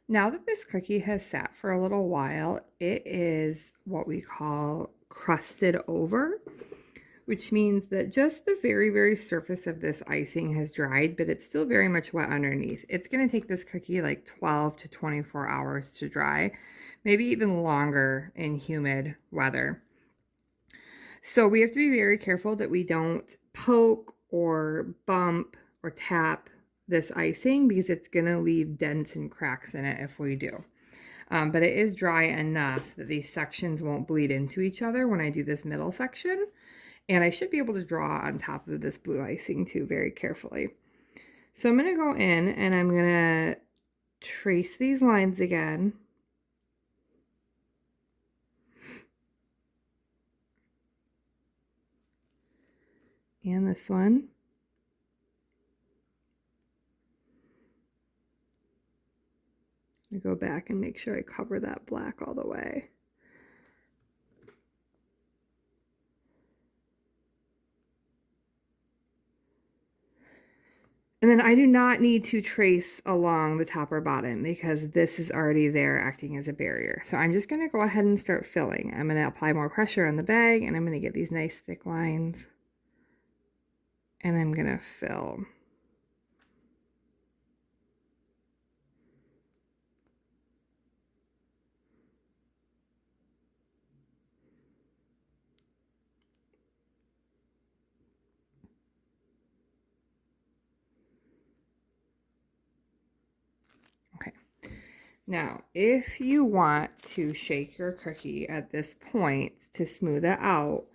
Now that this cookie has sat for a little while, it is what we call crusted over, which means that just the very, very surface of this icing has dried, but it's still very much wet underneath. It's going to take this cookie like 12 to 24 hours to dry, maybe even longer in humid weather. So we have to be very careful that we don't poke or bump or tap this icing because it's going to leave dents and cracks in it if we do. But it is dry enough that these sections won't bleed into each other when I do this middle section. And I should be able to draw on top of this blue icing too very carefully. So I'm going to go in and I'm going to trace these lines again. And this one. I go back and make sure I cover that black all the way. And then I do not need to trace along the top or bottom because this is already there acting as a barrier. So I'm just going to go ahead and start filling. I'm going to apply more pressure on the bag and I'm going to get these nice thick lines. And I'm going to fill. Okay. Now, if you want to shake your cookie at this point to smooth it out,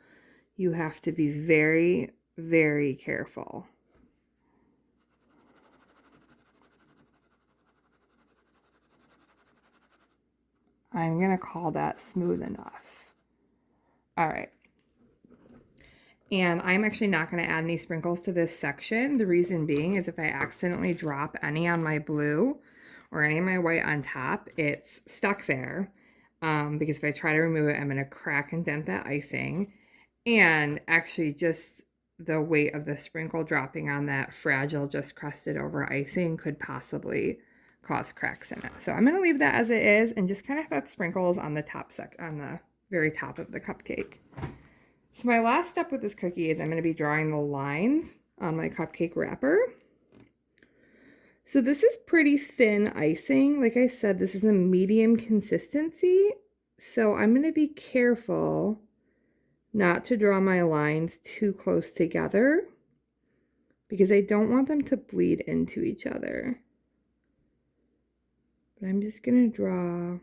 you have to be very, very careful. I'm going to call that smooth enough. All right. And I'm actually not going to add any sprinkles to this section. The reason being is if I accidentally drop any on my blue or any of my white on top, it's stuck there. Because if I try to remove it, I'm going to crack and dent that icing. And actually just the weight of the sprinkle dropping on that fragile, just crusted over icing could possibly cause cracks in it. So I'm going to leave that as it is and just kind of have sprinkles on the top on the very top of the cupcake. So my last step with this cookie is I'm going to be drawing the lines on my cupcake wrapper. So this is pretty thin icing. Like I said, this is a medium consistency. So I'm going to be careful not to draw my lines too close together because I don't want them to bleed into each other. But I'm just going to draw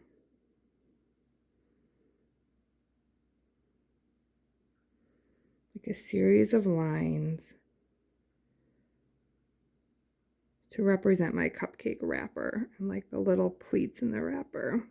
like a series of lines to represent my cupcake wrapper and like the little pleats in the wrapper.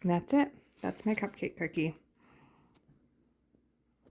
And that's it. That's my cupcake cookie.